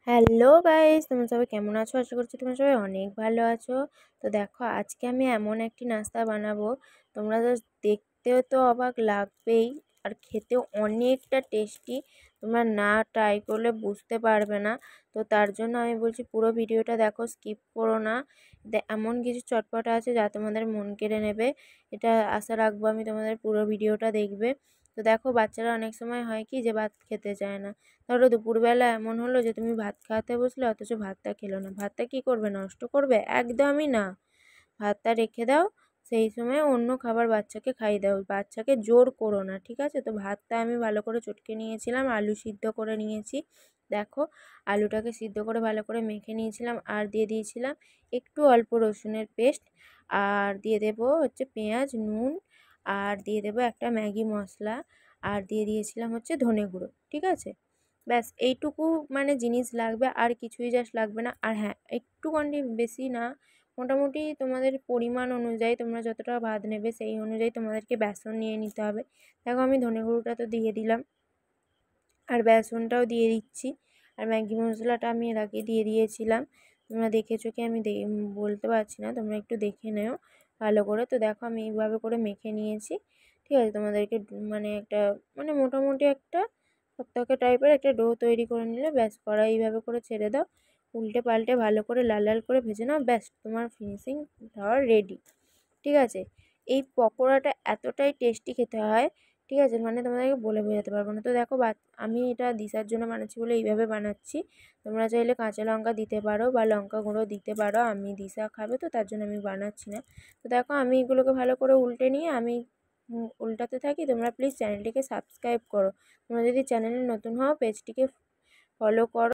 Hello guys, তোমরা সবাই কেমন আছো? আশা করছি তোমরা সবাই অনেক ভালো আছো। তো দেখো, আজকে আমি এমন একটি নাস্তা বানাবো, তোমরা জাস্ট দেখতেও তো অবাক লাগবেই আর খেতেও অনেকটা টেস্টি। তোমরা না ট্রাই করলে বুঝতে পারবে না। তো তার জন্য আমি বলছি পুরো ভিডিওটা দেখো, স্কিপ করো না। এমন কিছু চটপটা আছে যা তোমাদের মন কেড়ে নেবে, এটা আশা রাখবো আমি, তোমাদের পুরো ভিডিওটা দেখবে। তো দেখো, বাচ্চারা অনেক সময় হয় কি যে ভাত খেতে চায় না। ধরো দুপুরবেলা এমন হলো যে তুমি ভাত খাওয়াতে বসলে, অথচ ভাতটা খেলো না। ভাতটা কি করবে? নষ্ট করবে? একদমই না। ভাতটা রেখে দাও, সেই সময় অন্য খাবার বাচ্চাকে খাইয়ে দাও। বাচ্চাকে জোর করো না, ঠিক আছে? তো ভাতটা আমি ভালো করে চটকে নিয়েছিলাম, আলু সিদ্ধ করে নিয়েছি। দেখো, আলুটাকে সিদ্ধ করে ভালো করে মেখে নিয়েছিলাম, আর দিয়ে দিয়েছিলাম একটু অল্প রসুনের পেস্ট, আর দিয়ে দেবো হচ্ছে পেঁয়াজ, নুন, আর দিয়ে দেবো একটা ম্যাগি মশলা, আর দিয়ে দিয়েছিলাম হচ্ছে ধনে গুঁড়ো, ঠিক আছে? ব্যাস এইটুকু মানে জিনিস লাগবে, আর কিছুই জাস্ট লাগবে না। আর হ্যাঁ, একটুখানি বেশি না, মোটামুটি তোমাদের পরিমাণ অনুযায়ী, তোমরা যতটা ভাত নেবে সেই অনুযায়ী তোমাদেরকে বেসন নিয়ে নিতে হবে। দেখো, আমি ধনে গুঁড়োটা তো দিয়ে দিলাম, আর বেসনটাও দিয়ে দিচ্ছি, আর ম্যাগি মশলাটা আমি এর আগে দিয়ে দিয়েছিলাম। তোমরা দেখেছো কি আমি বলতে পারছি না, তোমরা একটু দেখে নেও ভালো করে। তো দেখো, আমি এইভাবে করে মেখে নিয়েছি, ঠিক আছে? তোমাদেরকে মানে একটা মানে মোটামুটি একটা থকথকে টাইপের একটা ডো তৈরি করে নিলে ব্যাস, কড়াই এইভাবে করে ছেড়ে দাও, উল্টে পাল্টে ভালো করে লাল লাল করে ভেজে নাও, ব্যাস তোমার ফিনিশিং খাওয়ার রেডি, ঠিক আছে? এই পকোড়াটা এতটাই টেস্টি খেতে হয়, ঠিক আছে? মানে তোমাদেরকে বলে বোঝাতে পারবো না। তো দেখো, আমি এটা দিশার জন্য বানাচ্ছি বলে এইভাবে বানাচ্ছি। তোমরা চাইলে কাঁচা লঙ্কা দিতে পারো বা লঙ্কা গুঁড়ো দিতে পারো, আমি দিশা খাবে তো তার জন্য আমি বানাচ্ছি না। তো দেখো, আমি এগুলোকে ভালো করে উল্টে নিয়ে আমি উল্টাতে থাকি। তোমরা প্লিজ চ্যানেলটিকে সাবস্ক্রাইব করো। তোমরা যদি চ্যানেলে নতুন হও, পেজটিকে ফলো করো।